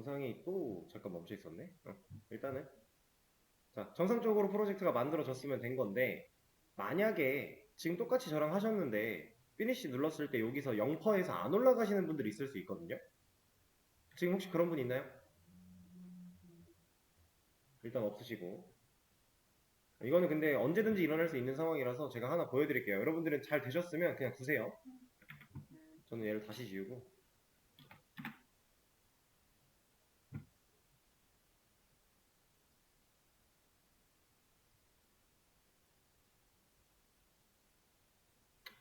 영상이 또 잠깐 멈춰 있었네. 일단은 자, 정상적으로 프로젝트가 만들어졌으면 된 건데, 만약에 지금 똑같이 저랑 하셨는데 피니시 눌렀을 때 여기서 0%에서 안 올라가시는 분들이 있을 수 있거든요. 지금 혹시 그런 분 있나요? 일단 없으시고, 이거는 근데 언제든지 일어날 수 있는 상황이라서 제가 하나 보여드릴게요. 여러분들은 잘 되셨으면 그냥 두세요. 저는 얘를 다시 지우고.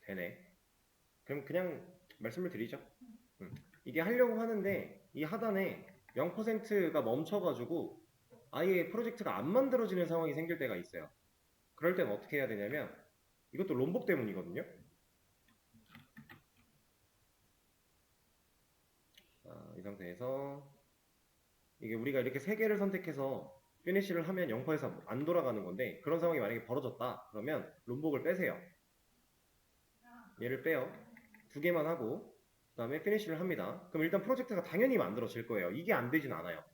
되네. 그럼 그냥 말씀을 드리죠. 이게 하려고 하는데 이 하단에 0%가 멈춰가지고 아예 프로젝트가 안 만들어지는 상황이 생길 때가 있어요. 그럴 땐 어떻게 해야 되냐면, 이것도 롬복 때문이거든요. 자, 이 상태에서 이게 우리가 이렇게 세 개를 선택해서 피니쉬를 하면 0%에서 안 돌아가는 건데, 그런 상황이 만약에 벌어졌다 그러면 롬복을 빼세요. 얘를 빼요. 두 개만 하고 그 다음에 피니쉬를 합니다. 그럼 일단 프로젝트가 당연히 만들어질 거예요. 이게 안 되진 않아요.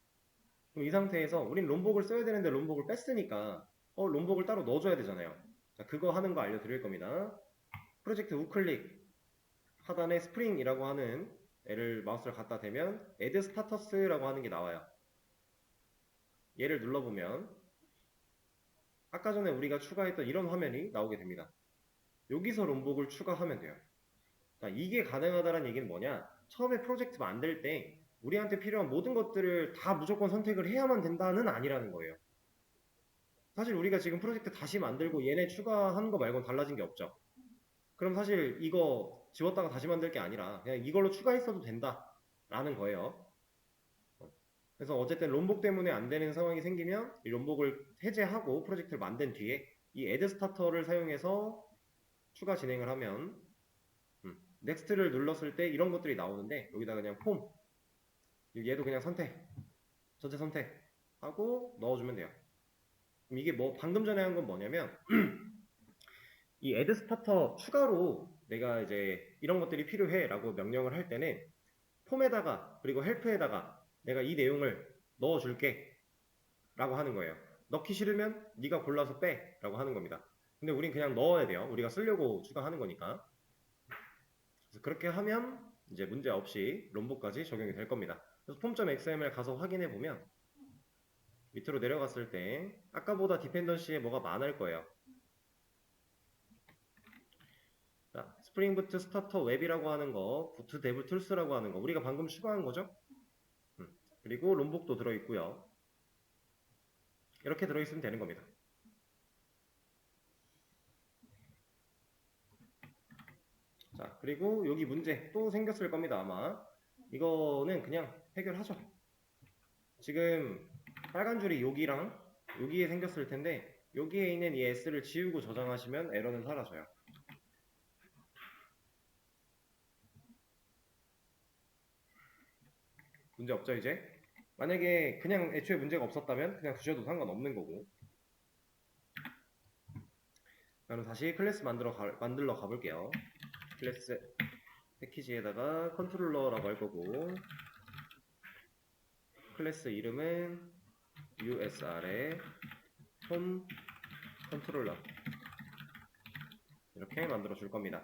그럼 이 상태에서 우린 롬복을 써야 되는데 롬복을 뺐으니까 롬복을 따로 넣어줘야 되잖아요. 자, 그거 하는 거 알려드릴 겁니다. 프로젝트 우클릭 하단에 스프링이라고 하는 애를 마우스를 갖다 대면 add status라고 하는 게 나와요. 얘를 눌러보면 아까 전에 우리가 추가했던 이런 화면이 나오게 됩니다. 여기서 롬복을 추가하면 돼요. 그러니까 이게 가능하다는 얘기는 뭐냐? 처음에 프로젝트 만들 때 우리한테 필요한 모든 것들을 다 무조건 선택을 해야만 된다는 아니라는 거예요. 사실 우리가 지금 프로젝트 다시 만들고 얘네 추가하는 거 말고는 달라진 게 없죠. 그럼 사실 이거 지웠다가 다시 만들 게 아니라 그냥 이걸로 추가했어도 된다 라는 거예요. 그래서 어쨌든 롬복 때문에 안 되는 상황이 생기면 이 롬복을 해제하고 프로젝트를 만든 뒤에 이 add starter를 사용해서 추가 진행을 하면 넥스트를 눌렀을 때 이런 것들이 나오는데, 여기다 그냥 폼, 얘도 그냥 선택, 전체 선택하고 넣어주면 돼요. 그럼 이게 뭐 방금 전에 한 건 뭐냐면 이 add starter 추가로 내가 이제 이런 것들이 필요해 라고 명령을 할 때는 폼에다가 그리고 헬프에다가 내가 이 내용을 넣어줄게 라고 하는 거예요. 넣기 싫으면 네가 골라서 빼 라고 하는 겁니다. 근데 우린 그냥 넣어야 돼요. 우리가 쓰려고 추가하는 거니까. 그래서 그렇게 하면 이제 문제 없이 롬복까지 적용이 될 겁니다. 그래서 폼.xml 가서 확인해 보면 밑으로 내려갔을 때 아까보다 디펜던시에 뭐가 많을 거예요. 자, 스프링 부트 스타터 웹이라고 하는 거, 부트 데브 툴스라고 하는 거, 우리가 방금 추가한 거죠. 그리고 롬복도 들어있고요. 이렇게 들어있으면 되는 겁니다. 자, 그리고 여기 문제 또 생겼을 겁니다. 아마 이거는 그냥 해결하죠. 지금 빨간 줄이 여기랑 여기에 생겼을 텐데, 여기에 있는 이 S를 지우고 저장하시면 에러는 사라져요. 문제 없죠 이제? 만약에 그냥 애초에 문제가 없었다면 그냥 두셔도 상관없는 거고. 그럼 다시 클래스 만들러 가볼게요. 클래스 패키지에다가 컨트롤러라고 할 거고, 클래스 이름은 usr의 홈 컨트롤러 이렇게 만들어 줄 겁니다.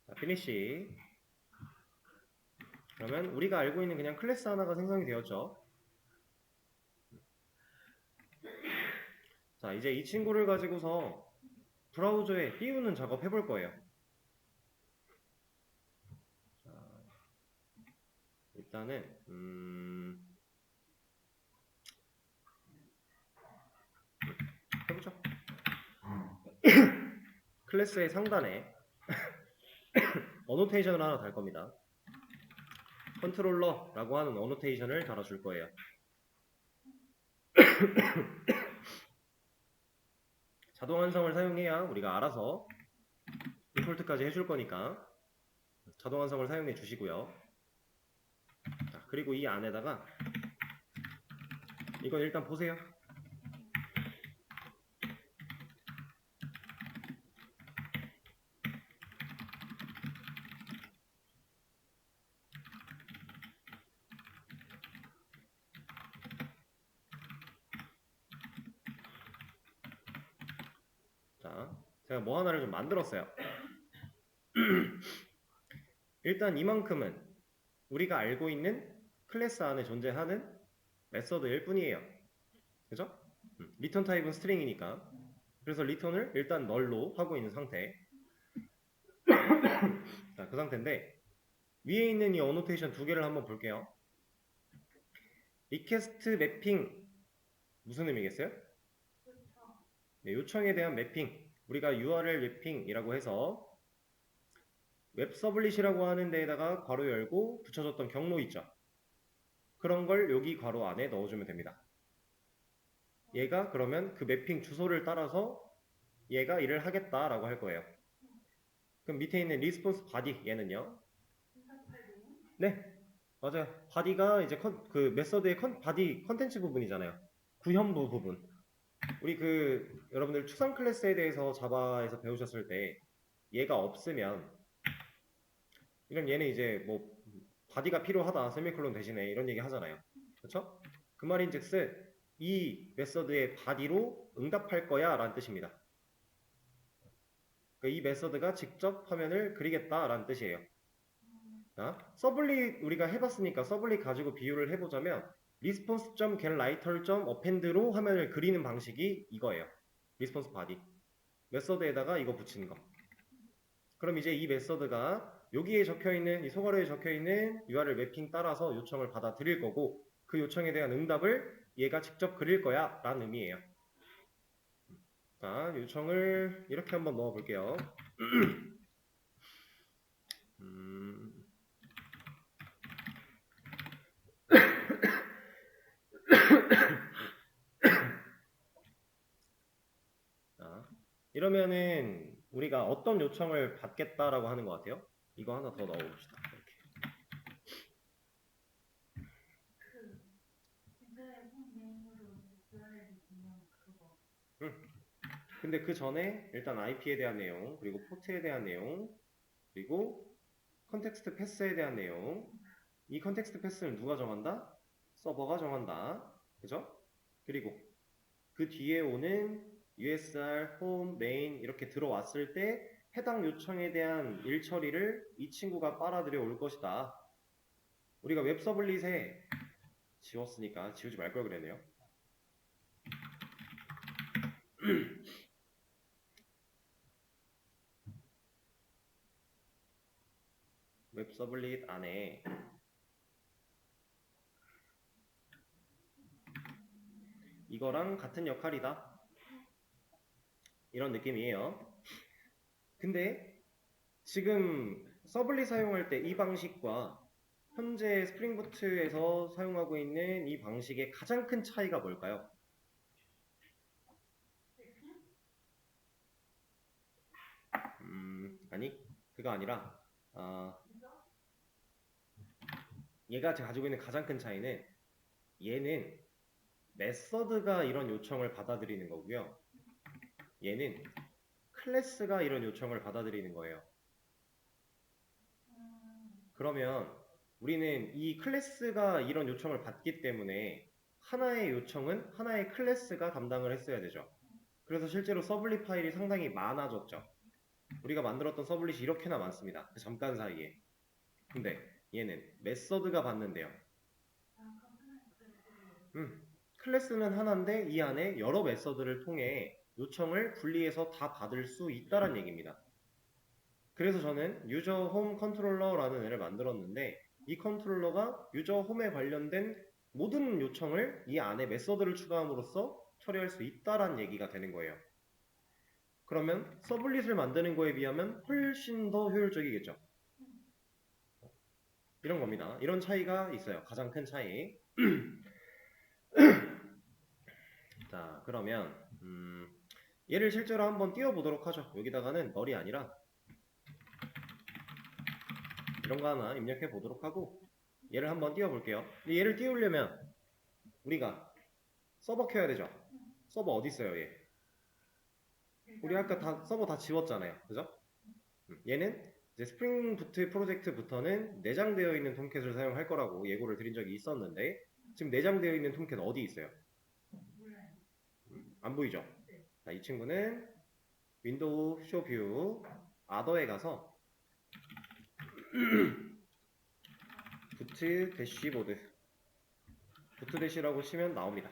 자, 피니시. 그러면 우리가 알고 있는 그냥 클래스 하나가 생성이 되었죠. 자, 이제 이 친구를 가지고서 브라우저에 띄우는 작업 해볼 거예요. 자, 일단은 해보죠. 클래스의 상단에 어노테이션을 하나 달 겁니다. 컨트롤러라고 하는 어노테이션을 달아줄 거예요. 자동 완성을 사용해야 우리가 알아서 디폴트까지 해줄 거니까 자동 완성을 사용해 주시고요. 자, 그리고 이 안에다가 이건 일단 보세요. 자, 제가 뭐 하나를 좀 만들었어요. 일단 이만큼은 우리가 알고 있는 클래스 안에 존재하는 메서드일 뿐이에요. 그죠? 리턴 타입은 스트링이니까. 그래서 리턴을 일단 널로 하고 있는 상태. 자, 그 상태인데 위에 있는 이 어노테이션 두 개를 한번 볼게요. 리퀘스트 매핑 무슨 의미겠어요? 네, 요청에 대한 매핑. 우리가 URL 매핑이라고 해서 웹 서블릿이라고 하는 데에다가 괄호 열고 붙여줬던 경로 있죠. 그런 걸 여기 괄호 안에 넣어주면 됩니다. 얘가 그러면 그 매핑 주소를 따라서 얘가 일을 하겠다라고 할 거예요. 그럼 밑에 있는 리스폰스 바디 얘는요? 네, 맞아요. 바디가 이제 그 메서드의 바디 컨텐츠 부분이잖아요. 구현부 부분. 우리 여러분들 추상 클래스에 대해서 자바에서 배우셨을 때 얘가 없으면 이런 얘는 이제 뭐 바디가 필요하다 세미콜론 대신에 이런 얘기 하잖아요. 그렇죠? 그 말인즉슨 이 메서드의 바디로 응답할 거야 라는 뜻입니다. 그러니까 이 메서드가 직접 화면을 그리겠다 라는 뜻이에요. 자, 서블릿 우리가 해봤으니까 서블릿 가지고 비유를 해보자면 response.getWriter.append로 화면을 그리는 방식이 이거예요. response body 메서드에다가 이거 붙이는 거. 그럼 이제 이 메서드가 여기에 적혀있는 이 소괄호에 적혀있는 URL 매핑 따라서 요청을 받아들일 거고 그 요청에 대한 응답을 얘가 직접 그릴 거야 라는 의미예요. 자, 요청을 이렇게 한번 넣어 볼게요. 자, 이러면은 우리가 어떤 요청을 받겠다라고 하는 것 같아요? 이거 하나 더 넣어봅시다. 이렇게. 근데 그 전에 일단 IP에 대한 내용, 그리고 포트에 대한 내용, 그리고 컨텍스트 패스에 대한 내용. 이 컨텍스트 패스는 누가 정한다? 서버가 정한다. 그죠? 그리고 그 뒤에 오는 USR, 홈, 메인 이렇게 들어왔을 때 해당 요청에 대한 일 처리를 이 친구가 빨아들여 올 것이다. 우리가 웹 서블릿에 지웠으니까 지우지 말 걸 그랬네요. 웹 서블릿 안에 이거랑 같은 역할이다. 이런 느낌이에요. 근데 지금 서블릿 사용할 때 이 방식과 현재 스프링부트에서 사용하고 있는 이 방식의 가장 큰 차이가 뭘까요? 아니, 그거 아니라 얘가 가지고 있는 가장 큰 차이는 얘는 메서드가 이런 요청을 받아들이는 거고요. 얘는 클래스가 이런 요청을 받아들이는 거예요. 그러면 우리는 이 클래스가 이런 요청을 받기 때문에 하나의 요청은 하나의 클래스가 담당을 했어야 되죠. 그래서 실제로 서블릿 파일이 상당히 많아졌죠. 우리가 만들었던 서블릿이 이렇게나 많습니다. 그 잠깐 사이에. 근데 얘는 메서드가 받는데요. 클래스는 하나인데 이 안에 여러 메서드를 통해 요청을 분리해서 다 받을 수 있다는 얘기입니다. 그래서 저는 유저 홈 컨트롤러라는 애를 만들었는데 이 컨트롤러가 유저 홈에 관련된 모든 요청을 이 안에 메서드를 추가함으로써 처리할 수 있다는 얘기가 되는 거예요. 그러면 서블릿을 만드는 거에 비하면 훨씬 더 효율적이겠죠. 이런 겁니다. 이런 차이가 있어요. 가장 큰 차이. 자, 그러면 얘를 실제로 한번 띄워보도록 하죠. 여기다가는 널이 아니라 이런 거 하나 입력해 보도록 하고 얘를 한번 띄워볼게요. 얘를 띄우려면 우리가 서버 켜야 되죠. 서버 어디 있어요, 얘? 우리 아까 서버 다 지웠잖아요. 그죠? 얘는 이제 스프링 부트 프로젝트부터는 내장되어 있는 톰캣을 사용할 거라고 예고를 드린 적이 있었는데 지금 내장되어 있는 톰캣 어디 있어요? 안 보이죠? 자, 이 친구는 윈도우 쇼뷰 아더에 가서 부트 대시보드 부트 대시라고 치면 나옵니다.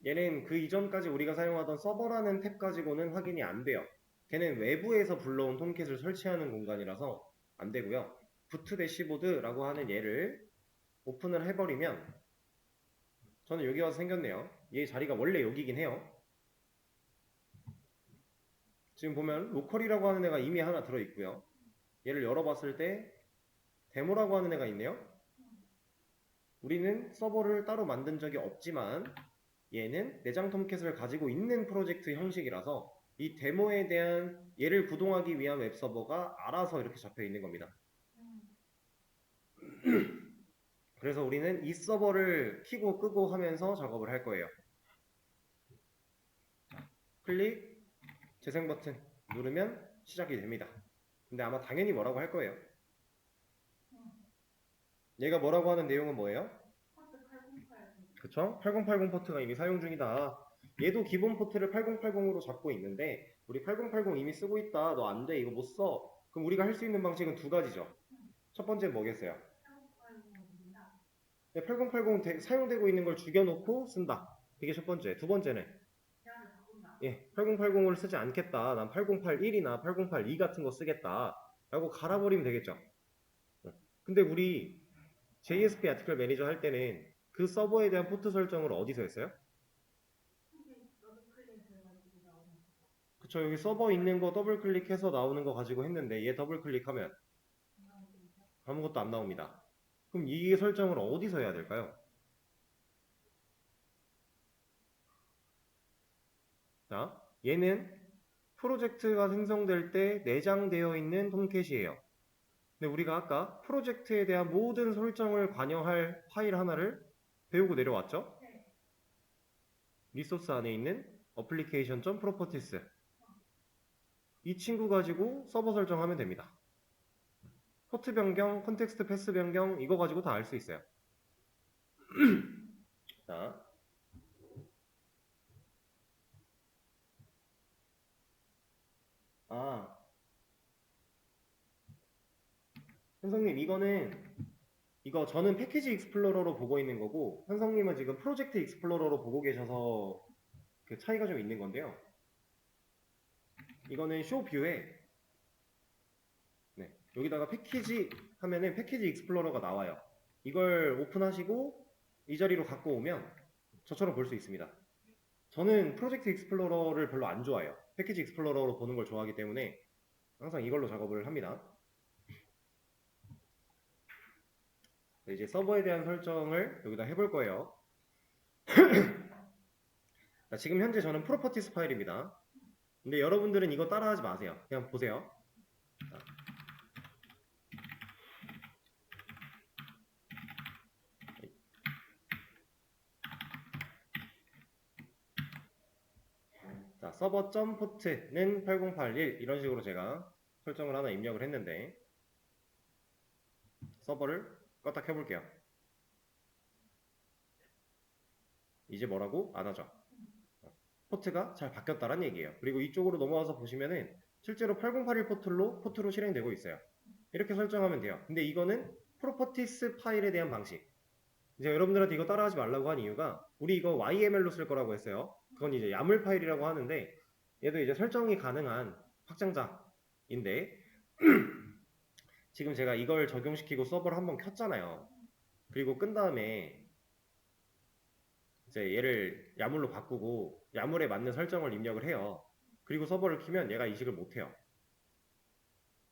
얘는 그 이전까지 우리가 사용하던 서버라는 탭 가지고는 확인이 안 돼요. 걔는 외부에서 불러온 톰캣을 설치하는 공간이라서 안 되고요. 부트 대시보드라고 하는 얘를 오픈을 해버리면 저는 여기 와서 생겼네요. 얘 자리가 원래 여기긴 해요. 지금 보면 로컬이라고 하는 애가 이미 하나 들어있고요. 얘를 열어봤을 때 데모라고 하는 애가 있네요. 우리는 서버를 따로 만든 적이 없지만 얘는 내장 톰캣을 가지고 있는 프로젝트 형식이라서 이 데모에 대한 얘를 구동하기 위한 웹서버가 알아서 이렇게 잡혀 있는 겁니다. 그래서 우리는 이 서버를 켜고 끄고 하면서 작업을 할 거예요. 클릭, 재생 버튼 누르면 시작이 됩니다. 근데 아마 당연히 뭐라고 할 거예요. 얘가 뭐라고 하는 내용은 뭐예요? 그쵸? 8080 포트가 이미 사용 중이다. 얘도 기본 포트를 8080으로 잡고 있는데 우리 8080 이미 쓰고 있다. 너 안 돼. 이거 못 써. 그럼 우리가 할 수 있는 방식은 두 가지죠. 첫 번째는 뭐겠어요? 8080 사용되고 있는 걸 죽여놓고 쓴다. 이게 첫 번째. 두 번째는 8080을 쓰지 않겠다. 난 8081이나 8082 같은 거 쓰겠다. 라고 갈아버리면 되겠죠. 근데 우리 JSP 아티클 매니저 할 때는 그 서버에 대한 포트 설정을 어디서 했어요? 그쵸, 여기 서버 있는 거 더블 클릭해서 나오는 거 가지고 했는데 얘 더블 클릭하면 아무것도 안 나옵니다. 그럼 이 설정을 어디서 해야 될까요? 자, 얘는 프로젝트가 생성될 때 내장되어 있는 톰캣이에요. 근데 우리가 아까 프로젝트에 대한 모든 설정을 반영할 파일 하나를 배우고 내려왔죠? 리소스 안에 있는 application.properties 이 친구 가지고 서버 설정하면 됩니다. 포트 변경, 컨텍스트 패스 변경 이거 가지고 다 알 수 있어요. 자, 현성님 이거 저는 패키지 익스플로러로 보고 있는 거고 현성님은 지금 프로젝트 익스플로러로 보고 계셔서 그 차이가 좀 있는 건데요. 이거는 쇼뷰에 여기다가 패키지 하면은 패키지 익스플로러가 나와요. 이걸 오픈하시고 이 자리로 갖고 오면 저처럼 볼 수 있습니다. 저는 프로젝트 익스플로러를 별로 안 좋아해요. 패키지 익스플로러로 보는 걸 좋아하기 때문에 항상 이걸로 작업을 합니다. 이제 서버에 대한 설정을 여기다 해볼 거예요. 자, 지금 현재 저는 프로퍼티스 파일입니다. 근데 여러분들은 이거 따라하지 마세요. 그냥 보세요. 자, 서버.포트는 8081 이런 식으로 제가 설정을 하나 입력을 했는데 서버를 껐다 켜볼게요. 이제 뭐라고? 안 하죠. 포트가 잘 바뀌었다는 얘기예요. 그리고 이쪽으로 넘어와서 보시면은 실제로 8081 포트로 실행되고 있어요. 이렇게 설정하면 돼요. 근데 이거는 프로퍼티스 파일에 대한 방식. 이제 여러분들한테 이거 따라하지 말라고 한 이유가 우리 이거 YML로 쓸 거라고 했어요. 그건 이제 야물 파일이라고 하는데 얘도 이제 설정이 가능한 확장자인데 지금 제가 이걸 적용시키고 서버를 한번 켰잖아요. 그리고 끈 다음에 이제 얘를 야물로 바꾸고 야물에 맞는 설정을 입력을 해요. 그리고 서버를 키면 얘가 인식을 못해요.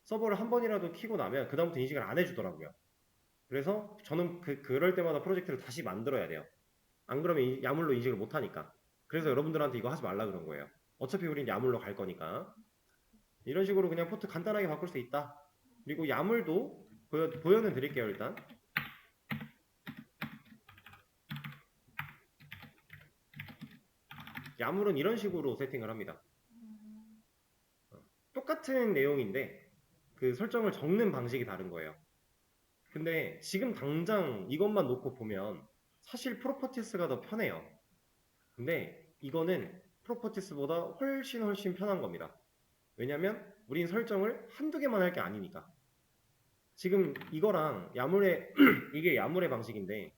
서버를 한 번이라도 키고 나면 그 다음부터 인식을 안 해주더라고요. 그래서 저는 그럴 때마다 프로젝트를 다시 만들어야 돼요. 안 그러면 야물로 인식을 못하니까. 그래서 여러분들한테 이거 하지 말라 그런 거예요. 어차피 우린 야물로 갈 거니까. 이런 식으로 그냥 포트 간단하게 바꿀 수 있다. 그리고 야물도 보여는 드릴게요 일단. 야물은 이런 식으로 세팅을 합니다. 똑같은 내용인데 그 설정을 적는 방식이 다른 거예요. 근데 지금 당장 이것만 놓고 보면 사실 프로퍼티스가 더 편해요. 근데 이거는 프로퍼티스보다 훨씬 편한 겁니다. 왜냐면 우린 설정을 한두 개만 할 게 아니니까. 지금 이거랑 야물의 이게 야물의 방식인데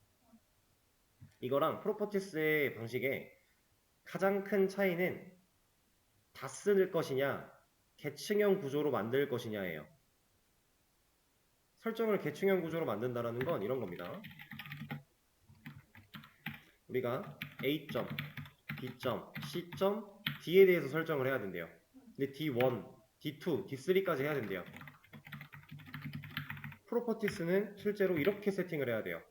이거랑 프로퍼티스의 방식의 가장 큰 차이는 다 쓸 것이냐 계층형 구조로 만들 것이냐예요. 설정을 계층형 구조로 만든다는 건 이런 겁니다. 우리가 A.B.C.D에 대해서 설정을 해야 된대요. 근데 D1, D2, D3까지 해야 된대요. 프로퍼티스는 실제로 이렇게 세팅을 해야 돼요.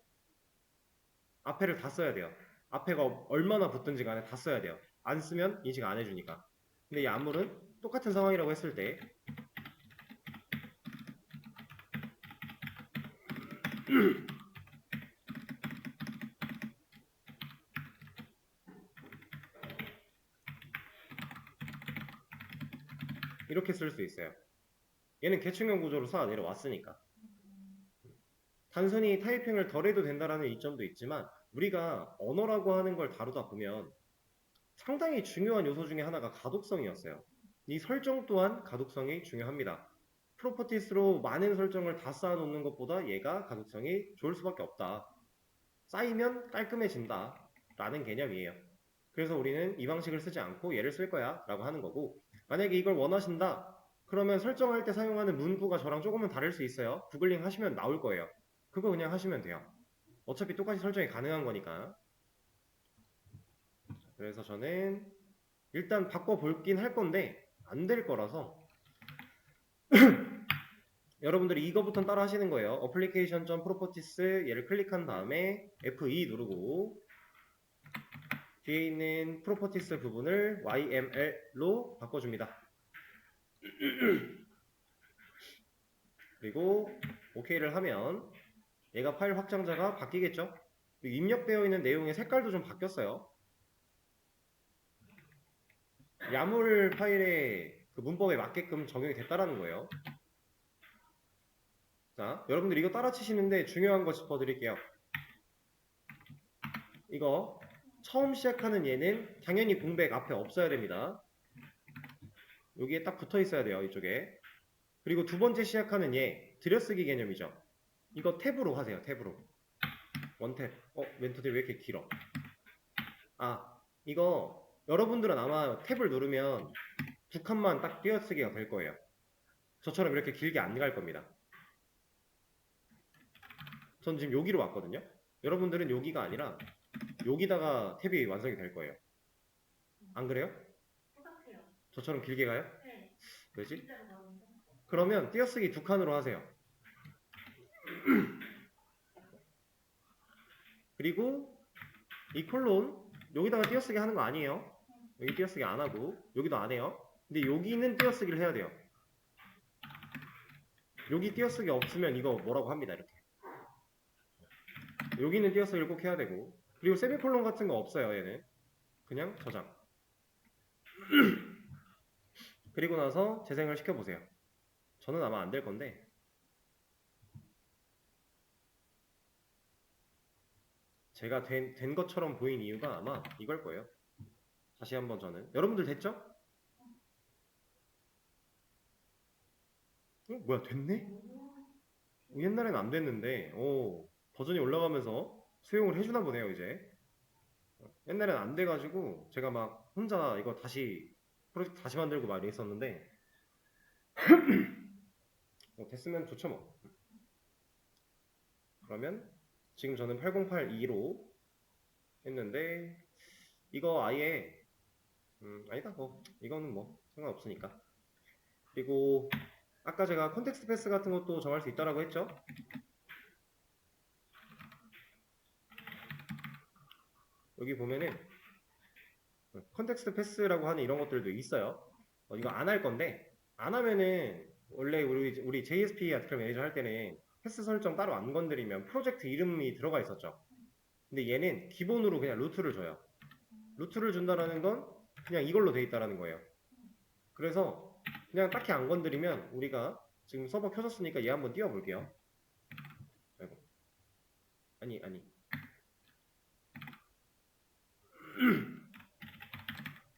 앞에를 다 써야 돼요. 앞에가 얼마나 붙든지 간에 다 써야 돼요. 안 쓰면 인식 안 해주니까. 근데 이 암물은 똑같은 상황이라고 했을 때 이렇게 쓸 수 있어요. 얘는 계층형 구조로 쌓아 내려왔으니까. 단순히 타이핑을 덜 해도 된다는 이점도 있지만 우리가 언어라고 하는 걸 다루다 보면 상당히 중요한 요소 중에 하나가 가독성이었어요. 이 설정 또한 가독성이 중요합니다. 프로퍼티스로 많은 설정을 다 쌓아놓는 것보다 얘가 가독성이 좋을 수밖에 없다. 쌓이면 깔끔해진다 라는 개념이에요. 그래서 우리는 이 방식을 쓰지 않고 얘를 쓸 거야 라고 하는 거고, 만약에 이걸 원하신다 그러면 설정할 때 사용하는 문구가 저랑 조금은 다를 수 있어요. 구글링 하시면 나올 거예요. 그거 그냥 하시면 돼요. 어차피 똑같이 설정이 가능한 거니까. 그래서 저는 일단 바꿔볼긴 할 건데 안 될 거라서 여러분들이 이거부터 따라 하시는 거예요. application.properties 얘를 클릭한 다음에 F2 누르고 뒤에 있는 properties 부분을 YML로 바꿔줍니다. 그리고 OK를 하면 얘가 파일 확장자가 바뀌겠죠? 입력되어 있는 내용의 색깔도 좀 바뀌었어요. 야물 파일의 그 문법에 맞게끔 적용이 됐다라는 거예요. 자, 여러분들 이거 따라 치시는데 중요한 거 짚어드릴게요. 이거 처음 시작하는 얘는 당연히 공백 앞에 없어야 됩니다. 여기에 딱 붙어 있어야 돼요, 이쪽에. 그리고 두 번째 시작하는 얘 들여쓰기 개념이죠. 이거 탭으로 하세요, 탭으로. 원탭. 멘트들이 왜 이렇게 길어? 이거 여러분들은 아마 탭을 누르면 두 칸만 딱 띄어쓰기가 될 거예요. 저처럼 이렇게 길게 안 갈 겁니다. 전 지금 여기로 왔거든요. 여러분들은 여기가 아니라 여기다가 탭이 완성이 될 거예요. 안 그래요? 저처럼 길게 가요? 왜지? 그러면 띄어쓰기 두 칸으로 하세요. 그리고 이 콜론 여기다가 띄어쓰기 하는 거 아니에요. 여기 띄어쓰기 안 하고 여기도 안 해요. 근데 여기는 띄어쓰기를 해야 돼요. 여기 띄어쓰기 없으면 이거 뭐라고 합니다. 이렇게 여기는 띄어쓰기를 꼭 해야 되고, 그리고 세미콜론 같은 거 없어요. 얘는 그냥 저장. 그리고 나서 재생을 시켜보세요. 저는 아마 안 될 건데 제가 된 것처럼 보인 이유가 아마 이걸 거예요. 다시 한번 저는 여러분들 됐죠? 뭐야 됐네? 옛날엔 안 됐는데 버전이 올라가면서 수용을 해주나 보네요 이제. 옛날엔 안 돼가지고 제가 막 혼자 이거 다시 프로젝트 다시 만들고 막 이랬었는데 됐으면 좋죠 뭐. 그러면 지금 저는 8082로 했는데 이거 아예 아니다 뭐 이거는 뭐 상관없으니까. 그리고 아까 제가 컨텍스트 패스 같은 것도 정할 수 있다라고 했죠. 여기 보면은 컨텍스트 패스라고 하는 이런 것들도 있어요. 이거 안 할 건데 안 하면은 원래 우리 JSP 아티클 매니저 할 때는 패스 설정 따로 안 건드리면 프로젝트 이름이 들어가 있었죠. 근데 얘는 기본으로 그냥 루트를 줘요. 루트를 준다라는 건 그냥 이걸로 돼 있다라는 거예요. 그래서 그냥 딱히 안 건드리면 우리가 지금 서버 켜졌으니까 얘 한번 띄워볼게요. 아이고. 아니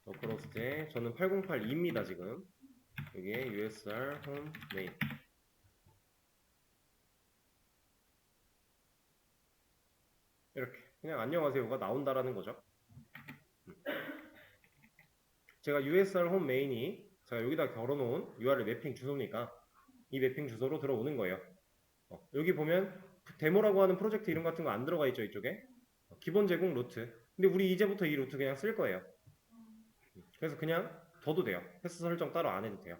넣고 걸었을 때 저는 8082입니다 지금. 여기에 USR home main. 이렇게 그냥 안녕하세요가 나온다라는 거죠. 제가 USR home main이 제가 여기다 걸어놓은 URL 매핑 주소니까 이 매핑 주소로 들어오는 거예요. 여기 보면 데모라고 하는 프로젝트 이름 같은 거 안 들어가 있죠, 이쪽에. 기본 제공 루트. 근데 우리 이제부터 이 루트 그냥 쓸 거예요. 그래서 그냥 둬도 돼요. 패스 설정 따로 안 해도 돼요.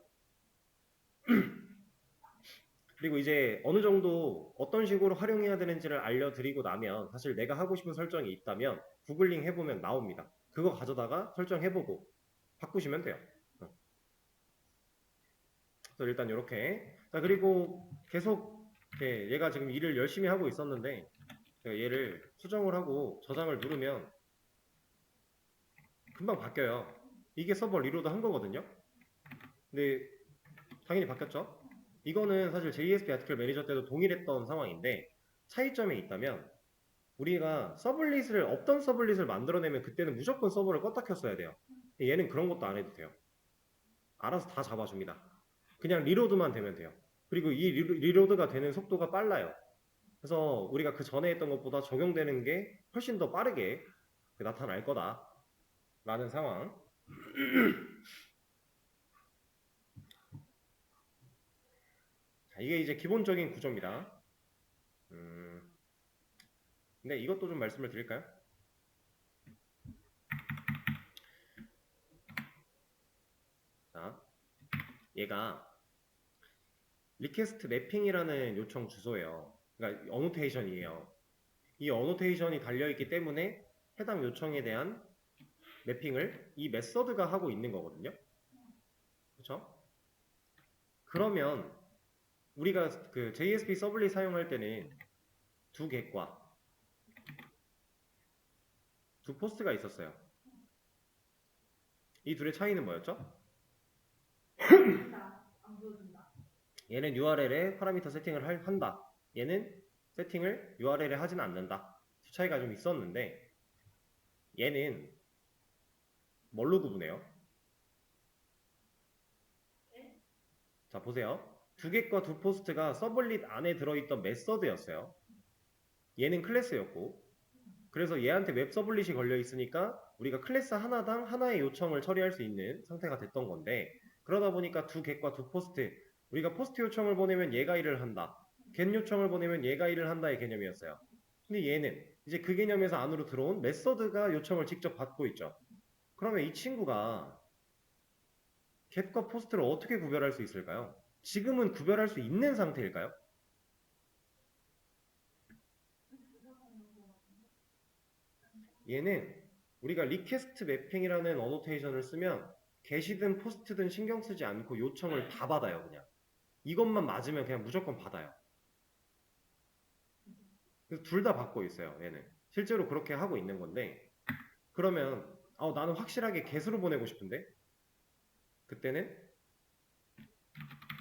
그리고 이제 어느 정도 어떤 식으로 활용해야 되는지를 알려드리고 나면 사실 내가 하고 싶은 설정이 있다면 구글링 해보면 나옵니다. 그거 가져다가 설정해보고 바꾸시면 돼요. 그래서 일단 이렇게. 자, 그리고 계속 얘가 지금 일을 열심히 하고 있었는데 제가 얘를 수정을 하고 저장을 누르면 금방 바뀌어요. 이게 서버 리로드 한 거거든요. 근데 당연히 바뀌었죠. 이거는 사실 JSP 아티클 매니저 때도 동일했던 상황인데 차이점이 있다면 우리가 서블릿을 없던 서블릿을 만들어내면 그때는 무조건 서버를 껐다 켰어야 돼요. 얘는 그런 것도 안 해도 돼요. 알아서 다 잡아줍니다. 그냥 리로드만 되면 돼요. 그리고 이 리로드가 되는 속도가 빨라요. 그래서 우리가 그 전에 했던 것보다 적용되는 게 훨씬 더 빠르게 나타날 거다 라는 상황. 자, 이게 이제 기본적인 구조입니다. 근데 이것도 좀 말씀을 드릴까요? 자, 얘가 리퀘스트 매핑이라는 요청 주소예요. 그러니까 어노테이션이에요. 이 어노테이션이 달려있기 때문에 해당 요청에 대한 매핑을 이 메서드가 하고 있는 거거든요. 그렇죠? 그러면 우리가 그 JSP 서블릿 사용할 때는 두 겟과 두 포스트가 있었어요. 이 둘의 차이는 뭐였죠? 얘는 URL에 파라미터 세팅을 한다. 얘는 세팅을 URL에 하진 않는다. 두 차이가 좀 있었는데 얘는 뭘로 구분해요? 자, 보세요. 두 겟과 두 포스트가 서블릿 안에 들어있던 메서드였어요. 얘는 클래스였고, 그래서 얘한테 웹 서블릿이 걸려 있으니까 우리가 클래스 하나당 하나의 요청을 처리할 수 있는 상태가 됐던 건데, 그러다 보니까 두 겟과 두 포스트, 우리가 포스트 요청을 보내면 얘가 일을 한다, 겟 요청을 보내면 얘가 일을 한다의 개념이었어요. 근데 얘는 이제 그 개념에서 안으로 들어온 메서드가 요청을 직접 받고 있죠. 그러면 이 친구가 겟과 포스트를 어떻게 구별할 수 있을까요? 지금은 구별할 수 있는 상태일까요? 얘는 우리가 리퀘스트 매핑이라는 어노테이션을 쓰면 게시든 포스트든 신경 쓰지 않고 요청을 다 받아요. 그냥 이것만 맞으면 그냥 무조건 받아요. 그래서 둘 다 받고 있어요. 얘는 실제로 그렇게 하고 있는 건데, 그러면 나는 확실하게 get으로 보내고 싶은데 그때는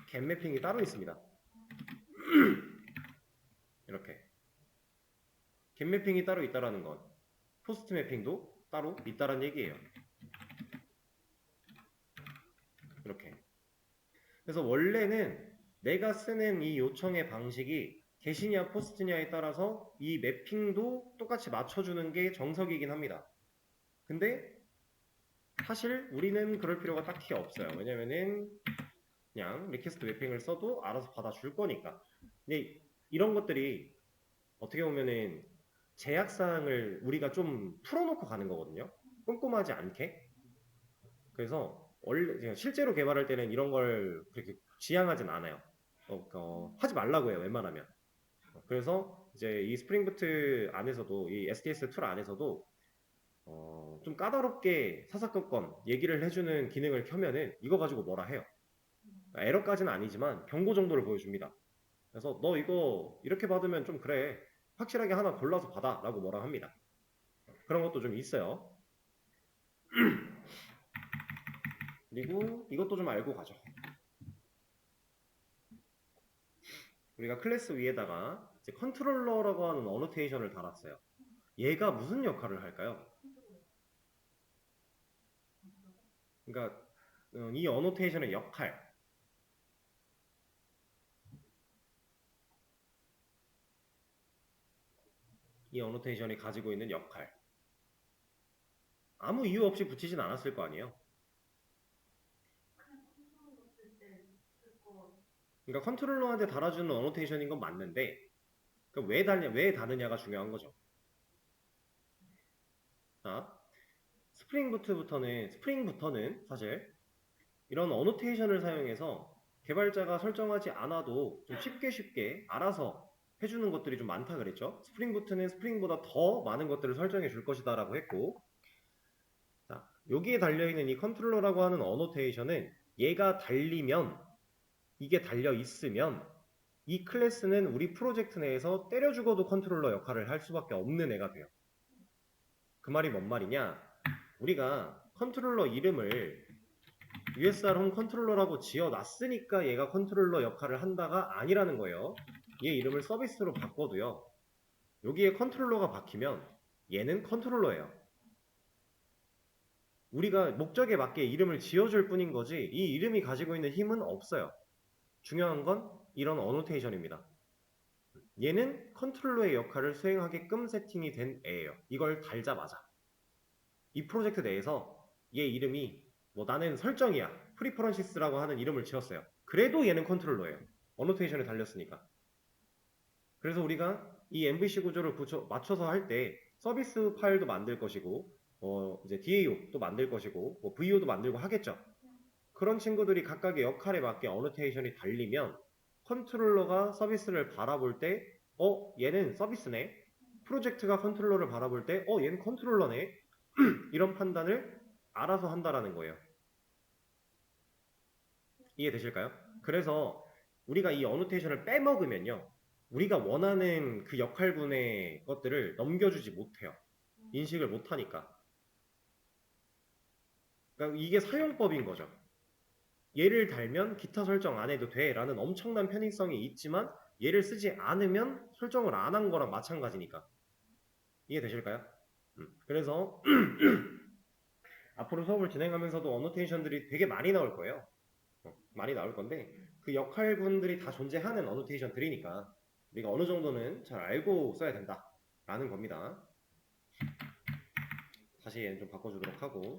get 매핑이 따로 있습니다. 이렇게 get 매핑이 따로 있다라는 건 포스트 매핑도 따로 있다라는 얘기예요. 이렇게. 그래서 원래는 내가 쓰는 이 요청의 방식이 get이냐 포스트냐에 따라서 이 매핑도 똑같이 맞춰주는 게 정석이긴 합니다. 근데 사실 우리는 그럴 필요가 딱히 없어요. 왜냐면은 그냥 리퀘스트 매핑을 써도 알아서 받아줄 거니까. 근데 이런 것들이 어떻게 보면은 제약사항을 우리가 좀 풀어놓고 가는 거거든요. 꼼꼼하지 않게. 그래서 원래 실제로 개발할 때는 이런 걸 그렇게 지향하진 않아요. 하지 말라고 해요. 웬만하면. 그래서 이제 이 스프링부트 안에서도 이 STS 툴 안에서도 좀 까다롭게 사사건건 얘기를 해주는 기능을 켜면은 이거 가지고 뭐라 해요. 에러까지는 아니지만 경고 정도를 보여줍니다. 그래서 너 이거 이렇게 받으면 좀 그래. 확실하게 하나 골라서 받아 라고 뭐라 합니다. 그런 것도 좀 있어요. 그리고 이것도 좀 알고 가죠. 우리가 클래스 위에다가 이제 컨트롤러라고 하는 어노테이션을 달았어요. 얘가 무슨 역할을 할까요? 그러니까 이 어노테이션의 역할, 이 어노테이션이 가지고 있는 역할, 아무 이유 없이 붙이진 않았을 거 아니에요. 그러니까 컨트롤러한테 달아주는 어노테이션인 건 맞는데, 그러니까 왜 다느냐가 중요한 거죠. 자, 스프링부터는 사실 이런 어노테이션을 사용해서 개발자가 설정하지 않아도 좀 쉽게 알아서 해주는 것들이 좀 많다 그랬죠. 스프링부트는 스프링보다 더 많은 것들을 설정해 줄 것이다 라고 했고, 자, 여기에 달려있는 이 컨트롤러라고 하는 어노테이션은 얘가 달리면, 이게 달려 있으면 이 클래스는 우리 프로젝트 내에서 때려 죽어도 컨트롤러 역할을 할 수밖에 없는 애가 돼요. 그 말이 뭔 말이냐? 우리가 컨트롤러 이름을 USR 홈 컨트롤러라고 지어놨으니까 얘가 컨트롤러 역할을 한다가 아니라는 거예요. 얘 이름을 서비스로 바꿔도요. 여기에 컨트롤러가 박히면 얘는 컨트롤러예요. 우리가 목적에 맞게 이름을 지어줄 뿐인 거지 이 이름이 가지고 있는 힘은 없어요. 중요한 건 이런 어노테이션입니다. 얘는 컨트롤러의 역할을 수행하게끔 세팅이 된 애예요. 이걸 달자마자. 이 프로젝트 내에서 얘 이름이 나는 설정이야. 프리퍼런시스라고 하는 이름을 지었어요. 그래도 얘는 컨트롤러예요. 어노테이션에 달렸으니까. 그래서 우리가 이 MVC 구조를 맞춰서 할 때 서비스 파일도 만들 것이고 이제 DAO도 만들 것이고 VO도 만들고 하겠죠. 그런 친구들이 각각의 역할에 맞게 어노테이션이 달리면 컨트롤러가 서비스를 바라볼 때 얘는 서비스네. 프로젝트가 컨트롤러를 바라볼 때 얘는 컨트롤러네. 이런 판단을 알아서 한다라는 거예요. 이해되실까요? 그래서 우리가 이 어노테이션을 빼먹으면요. 우리가 원하는 그 역할군의 것들을 넘겨주지 못해요. 인식을 못하니까. 그러니까 이게 사용법인 거죠. 얘를 달면 기타 설정 안 해도 돼 라는 엄청난 편의성이 있지만 얘를 쓰지 않으면 설정을 안 한 거랑 마찬가지니까. 이해되실까요? 그래서 앞으로 수업을 진행하면서도 어노테이션들이 되게 많이 나올 거예요. 많이 나올 건데 그 역할군들이 다 존재하는 어노테이션들이니까 우리가 어느 정도는 잘 알고 써야 된다라는 겁니다. 다시 얘는 좀 바꿔주도록 하고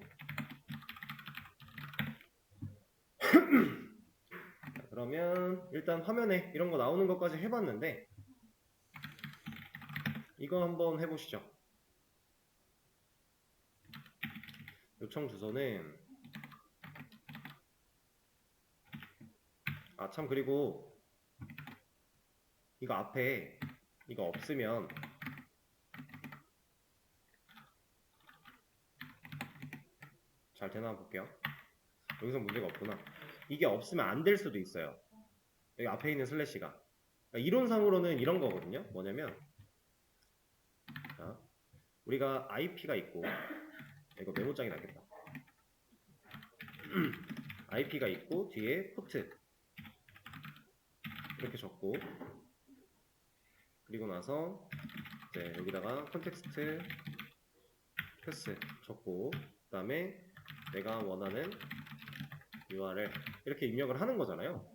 자, 그러면 일단 화면에 이런 거 나오는 것까지 해봤는데 이거 한번 해보시죠. 요청 주소는 참 그리고 이거 앞에 이거 없으면 잘 되나 볼게요. 여기서 문제가 없구나. 이게 없으면 안 될 수도 있어요. 여기 앞에 있는 슬래시가 그러니까 이론상으로는 이런 거거든요. 뭐냐면 자, 우리가 IP가 있고 이거 메모장이 나겠다. IP가 있고 뒤에 포트 이렇게 적고 그리고 나서 이제 여기다가 컨텍스트 패스 적고 그 다음에 내가 원하는 URL 이렇게 입력을 하는 거잖아요.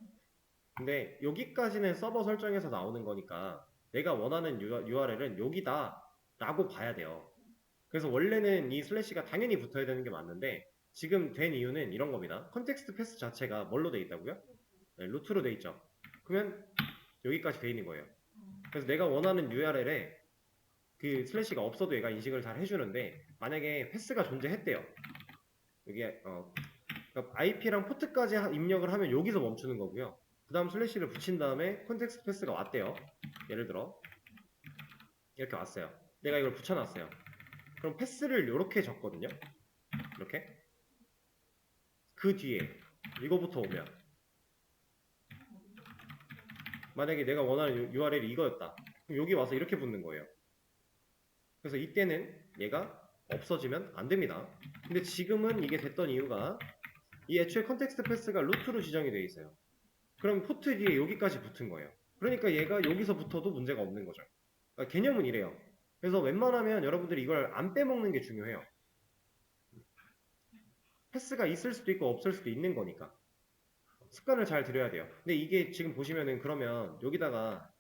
근데 여기까지는 서버 설정에서 나오는 거니까 내가 원하는 URL은 여기다 라고 봐야 돼요. 그래서 원래는 이 슬래시가 당연히 붙어야 되는 게 맞는데 지금 된 이유는 이런 겁니다. 컨텍스트 패스 자체가 뭘로 돼 있다고요? 네, 루트로 돼 있죠. 그러면 여기까지 돼 있는 거예요. 그래서 내가 원하는 URL에 그 슬래시가 없어도 얘가 인식을 잘 해주는데 만약에 패스가 존재했대요. 여기에 그러니까 IP랑 포트까지 입력을 하면 여기서 멈추는 거고요. 그 다음 슬래시를 붙인 다음에 컨텍스트 패스가 왔대요. 예를 들어 이렇게 왔어요. 내가 이걸 붙여놨어요. 그럼 패스를 이렇게 적거든요. 이렇게 그 뒤에 이거부터 오면 만약에 내가 원하는 URL이 이거였다. 그럼 여기 와서 이렇게 붙는 거예요. 그래서 이때는 얘가 없어지면 안 됩니다. 근데 지금은 이게 됐던 이유가 이 애초에 컨텍스트 패스가 루트로 지정이 되어 있어요. 그럼 포트 뒤에 여기까지 붙은 거예요. 그러니까 얘가 여기서 붙어도 문제가 없는 거죠. 그러니까 개념은 이래요. 그래서 웬만하면 여러분들이 이걸 안 빼먹는 게 중요해요. 패스가 있을 수도 있고 없을 수도 있는 거니까 습관을 잘 들여야 돼요. 근데 이게 지금 보시면은 그러면 여기다가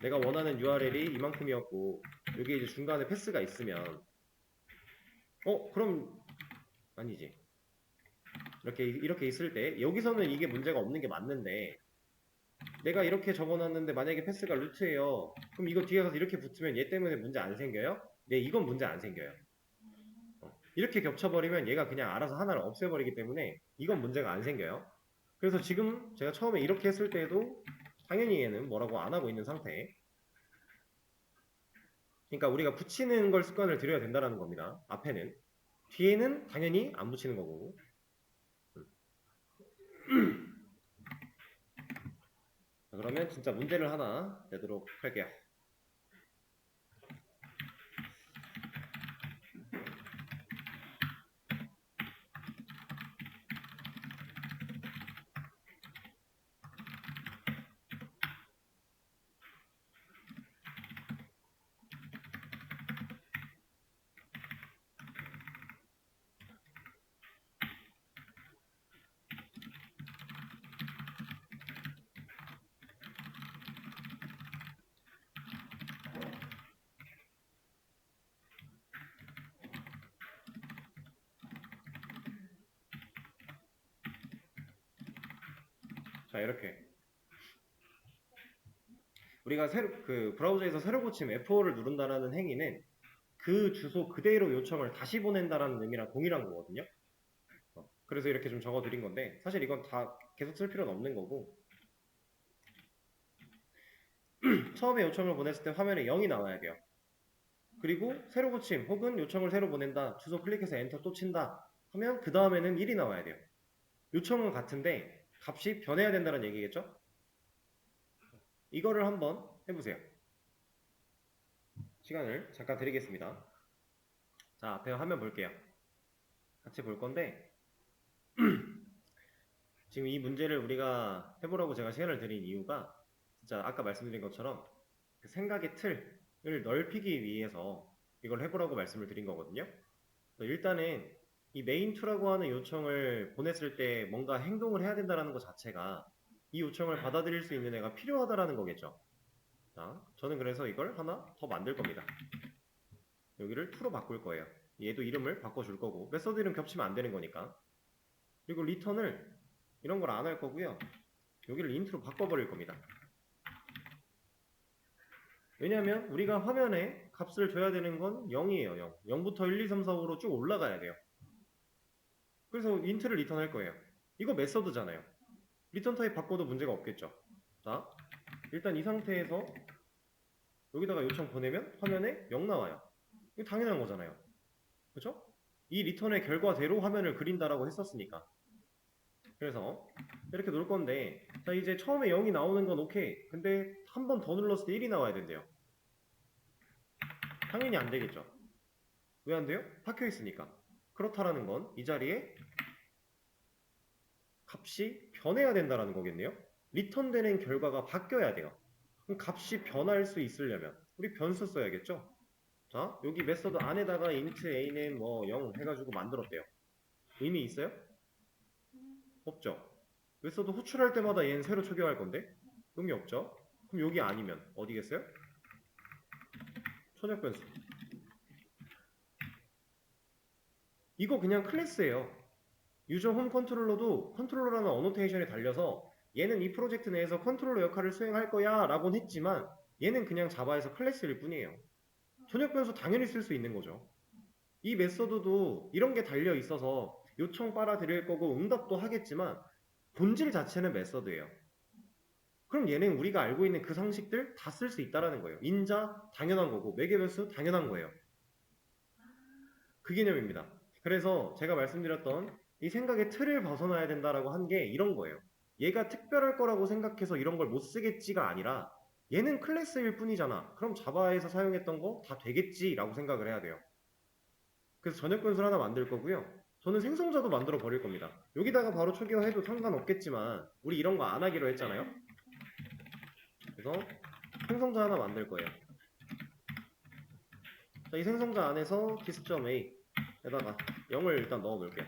내가 원하는 URL이 이만큼이었고 여기 이제 중간에 패스가 있으면 그럼 아니지. 이렇게 있을 때 여기서는 이게 문제가 없는 게 맞는데 내가 이렇게 적어놨는데 만약에 패스가 루트예요. 그럼 이거 뒤에 가서 이렇게 붙으면 얘 때문에 문제 안 생겨요? 네, 이건 문제 안 생겨요. 이렇게 겹쳐버리면 얘가 그냥 알아서 하나를 없애버리기 때문에 이건 문제가 안 생겨요. 그래서 지금 제가 처음에 이렇게 했을 때도 당연히 얘는 뭐라고 안 하고 있는 상태. 그러니까 우리가 붙이는 걸 습관을 들여야 된다는 겁니다. 앞에는. 뒤에는 당연히 안 붙이는 거고. 자, 그러면 진짜 문제를 하나 내도록 할게요. 자, 이렇게. 우리가 그 브라우저에서 새로 고침 F5를 누른다라는 행위는 그 주소 그대로 요청을 다시 보낸다라는 의미랑 동일한 거거든요. 그래서 이렇게 좀 적어 드린 건데 사실 이건 다 계속 쓸 필요는 없는 거고 처음에 요청을 보냈을 때 화면에 0이 나와야 돼요. 그리고 새로 고침 혹은 요청을 새로 보낸다 주소 클릭해서 엔터 또 친다 하면 그 다음에는 1이 나와야 돼요. 요청은 같은데 값이 변해야 된다는 얘기겠죠? 이거를 한번 해보세요. 시간을 잠깐 드리겠습니다. 자, 앞에 화면 볼게요. 같이 볼 건데 지금 이 문제를 우리가 해보라고 제가 시간을 드린 이유가 진짜 아까 말씀드린 것처럼 그 생각의 틀을 넓히기 위해서 이걸 해보라고 말씀을 드린 거거든요. 일단은 이 main2라고 하는 요청을 보냈을 때 뭔가 행동을 해야 된다는 것 자체가 이 요청을 받아들일 수 있는 애가 필요하다라는 거겠죠. 자, 저는 그래서 이걸 하나 더 만들 겁니다. 여기를 to로 바꿀 거예요. 얘도 이름을 바꿔줄 거고 메서드 이름 겹치면 안 되는 거니까. 그리고 리턴을 이런 걸 안 할 거고요. 여기를 int로 바꿔버릴 겁니다. 왜냐하면 우리가 화면에 값을 줘야 되는 건 0이에요. 0. 0부터 1, 2, 3, 4, 5로 쭉 올라가야 돼요. 그래서 int를 리턴할 거예요. 이거 메서드잖아요. 리턴 타입 바꿔도 문제가 없겠죠. 자, 일단 이 상태에서 여기다가 요청 보내면 화면에 0 나와요. 이거 당연한 거잖아요. 그쵸? 이 리턴의 결과대로 화면을 그린다라고 했었으니까. 그래서 이렇게 놓을 건데 자 이제 처음에 0이 나오는 건 오케이. 근데 한 번 더 눌렀을 때 1이 나와야 된대요. 당연히 안 되겠죠. 왜 안 돼요? 박혀 있으니까. 그렇다라는 건 이 자리에 값이 변해야 된다라는 거겠네요. 리턴되는 결과가 바뀌어야 돼요. 그럼 값이 변할 수 있으려면 우리 변수 써야겠죠. 자, 여기 메서드 안에다가 int a는 뭐 0 해가지고 만들었대요. 의미 있어요? 없죠. 메서드 호출할 때마다 얘는 새로 초기화할 건데 의미 없죠. 그럼 여기 아니면 어디겠어요? 천역 변수. 이거 그냥 클래스예요. 유저 홈 컨트롤러도 컨트롤러라는 어노테이션에 달려서 얘는 이 프로젝트 내에서 컨트롤러 역할을 수행할 거야 라고는 했지만 얘는 그냥 자바에서 클래스일 뿐이에요. 전역 변수 당연히 쓸 수 있는 거죠. 이 메서드도 이런 게 달려 있어서 요청 빨아들일 거고 응답도 하겠지만 본질 자체는 메서드예요. 그럼 얘는 우리가 알고 있는 그 상식들 다 쓸 수 있다라는 거예요. 인자 당연한 거고 매개 변수 당연한 거예요. 그 개념입니다. 그래서 제가 말씀드렸던 이 생각의 틀을 벗어나야 된다라고 한 게 이런 거예요. 얘가 특별할 거라고 생각해서 이런 걸 못 쓰겠지가 아니라 얘는 클래스일 뿐이잖아. 그럼 자바에서 사용했던 거 다 되겠지라고 생각을 해야 돼요. 그래서 전역 변수를 하나 만들 거고요. 저는 생성자도 만들어 버릴 겁니다. 여기다가 바로 초기화해도 상관없겠지만 우리 이런 거 안 하기로 했잖아요. 그래서 생성자 하나 만들 거예요. 자, 이 생성자 안에서 dis.a 에다가 0을 일단 넣어 놓을게요.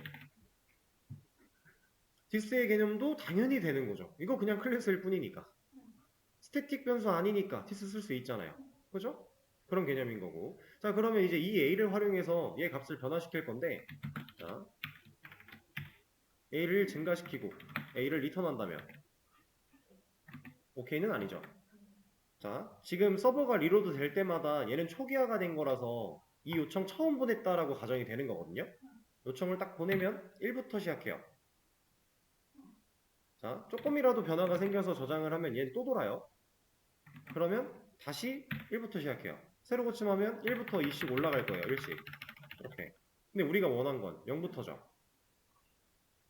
this의 개념도 당연히 되는 거죠. 이거 그냥 클래스일 뿐이니까. 스태틱 변수 아니니까 this 쓸 수 있잖아요. 그죠? 그런 개념인 거고. 자, 그러면 이제 이 a를 활용해서 얘 값을 변화시킬 건데, 자, a를 증가시키고 a를 리턴한다면 오케이는 아니죠. 자, 지금 서버가 리로드 될 때마다 얘는 초기화가 된 거라서 이 요청 처음 보냈다라고 가정이 되는 거거든요. 요청을 딱 보내면 1부터 시작해요. 자, 조금이라도 변화가 생겨서 저장을 하면 얘는 또 돌아요. 그러면 다시 1부터 시작해요. 새로 고침하면 1부터 2씩 올라갈 거예요. 1씩. 이렇게. 근데 우리가 원한 건 0부터죠.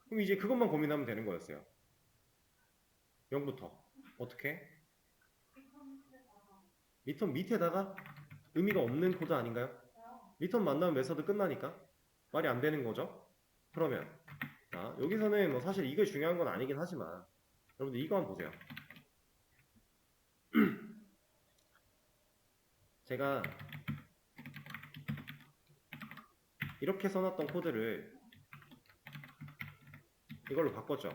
그럼 이제 그것만 고민하면 되는 거였어요. 0부터. 어떻게? 리턴 밑에다가 의미가 없는 코드 아닌가요? 리턴 만나면 메서드 끝나니까 말이 안 되는 거죠. 그러면 자, 여기서는 뭐 사실 이게 중요한 건 아니긴 하지만 여러분들 이거 한번 보세요. 제가 이렇게 써놨던 코드를 이걸로 바꿨죠.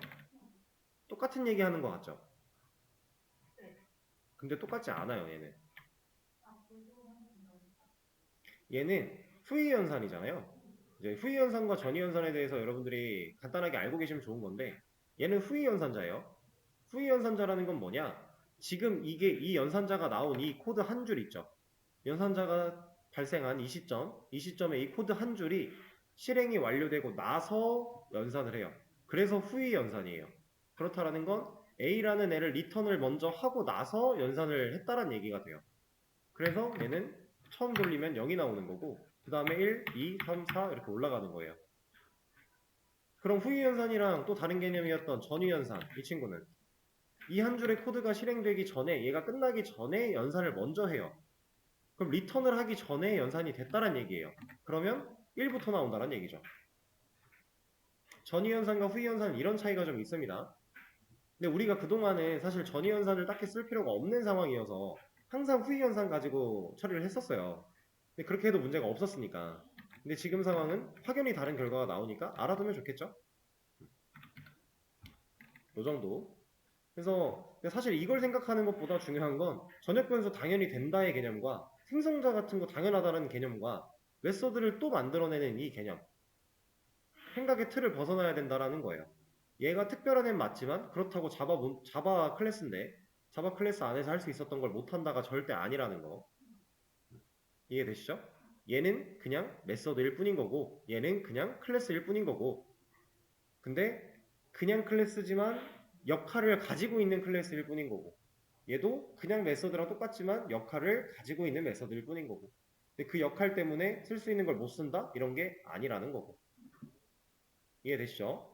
똑같은 얘기 하는 것 같죠? 근데 똑같지 않아요, 얘는. 얘는 후이 연산이잖아요. 이제 후이 연산과 전이 연산에 대해서 여러분들이 간단하게 알고 계시면 좋은 건데, 얘는 후이 연산자예요. 후이 연산자라는 건 뭐냐? 지금 이게 이 연산자가 나온 이 코드 한 줄 있죠. 연산자가 발생한 이 시점에 이 코드 한 줄이 실행이 완료되고 나서 연산을 해요. 그래서 후이 연산이에요. 그렇다라는 건 A라는 애를 리턴을 먼저 하고 나서 연산을 했다는 얘기가 돼요. 그래서 얘는 처음 돌리면 0이 나오는 거고 그 다음에 1, 2, 3, 4 이렇게 올라가는 거예요. 그럼 후이 연산이랑 또 다른 개념이었던 전위 연산, 이 친구는 이 한 줄의 코드가 실행되기 전에 얘가 끝나기 전에 연산을 먼저 해요. 그럼 리턴을 하기 전에 연산이 됐다는 얘기예요. 그러면 1부터 나온다는 얘기죠. 전위 연산과 후이 연산은 이런 차이가 좀 있습니다. 근데 우리가 그동안은 사실 전위 연산을 딱히 쓸 필요가 없는 상황이어서 항상 후이 연산 가지고 처리를 했었어요. 근데 그렇게 해도 문제가 없었으니까. 근데 지금 상황은 확연히 다른 결과가 나오니까 알아두면 좋겠죠? 요 정도. 그래서 사실 이걸 생각하는 것보다 중요한 건 전역 변수 당연히 된다의 개념과 생성자 같은 거 당연하다는 개념과 메소드를 또 만들어내는 이 개념. 생각의 틀을 벗어나야 된다라는 거예요. 얘가 특별한 애는 맞지만 그렇다고 자바 클래스인데 자바 클래스 안에서 할 수 있었던 걸 못한다가 절대 아니라는 거. 이해되시죠? 얘는 그냥 메서드일 뿐인 거고 얘는 그냥 클래스일 뿐인 거고 근데 그냥 클래스지만 역할을 가지고 있는 클래스일 뿐인 거고 얘도 그냥 메서드랑 똑같지만 역할을 가지고 있는 메서드일 뿐인 거고 근데 그 역할 때문에 쓸 수 있는 걸 못 쓴다? 이런 게 아니라는 거고 이해되시죠?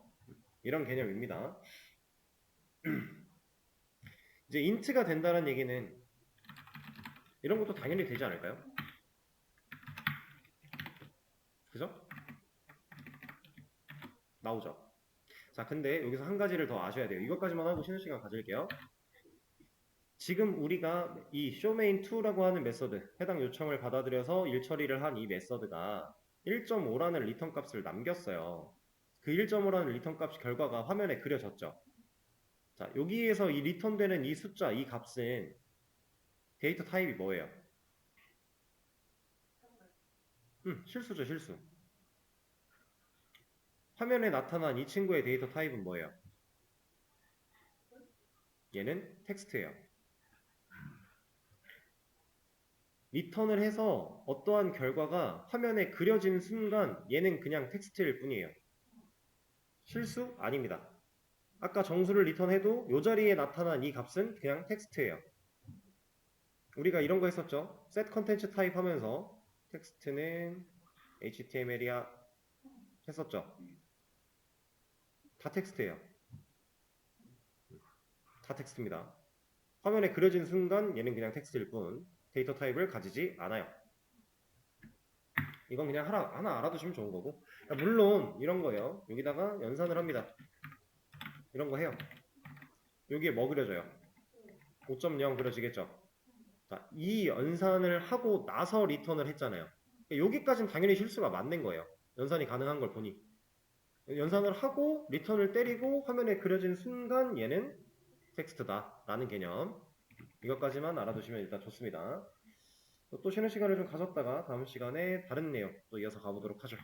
이런 개념입니다. 이제 인트가 된다는 얘기는 이런 것도 당연히 되지 않을까요? 그죠? 나오죠. 자, 근데 여기서 한 가지를 더 아셔야 돼요. 이것까지만 하고 쉬는 시간 가질게요. 지금 우리가 이 showMain2라고 하는 메서드, 해당 요청을 받아들여서 일 처리를 한 이 메서드가 1.5라는 리턴 값을 남겼어요. 그 1.5라는 리턴 값 결과가 화면에 그려졌죠. 자, 여기에서 이 리턴되는 이 숫자, 이 값은 데이터 타입이 뭐예요? 실수죠, 실수. 화면에 나타난 이 친구의 데이터 타입은 뭐예요? 얘는 텍스트예요. 리턴을 해서 어떠한 결과가 화면에 그려진 순간 얘는 그냥 텍스트일 뿐이에요. 실수? 아닙니다. 아까 정수를 리턴해도 이 자리에 나타난 이 값은 그냥 텍스트예요. 우리가 이런 거 했었죠. set content type 하면서 텍스트는 HTML이야 했었죠. 다 텍스트예요. 다 텍스트입니다. 화면에 그려진 순간 얘는 그냥 텍스트일 뿐 데이터 타입을 가지지 않아요. 이건 그냥 하나 알아두시면 좋은 거고 물론 이런 거예요. 여기다가 연산을 합니다. 이런 거 해요. 여기에 뭐 그려져요? 5.0 그려지겠죠? 자, 이 연산을 하고 나서 리턴을 했잖아요. 여기까지는 당연히 실수가 맞는 거예요. 연산이 가능한 걸 보니. 연산을 하고 리턴을 때리고 화면에 그려진 순간 얘는 텍스트다 라는 개념. 이것까지만 알아두시면 일단 좋습니다. 또 쉬는 시간을 좀 가졌다가 다음 시간에 다른 내용 또 이어서 가보도록 하죠.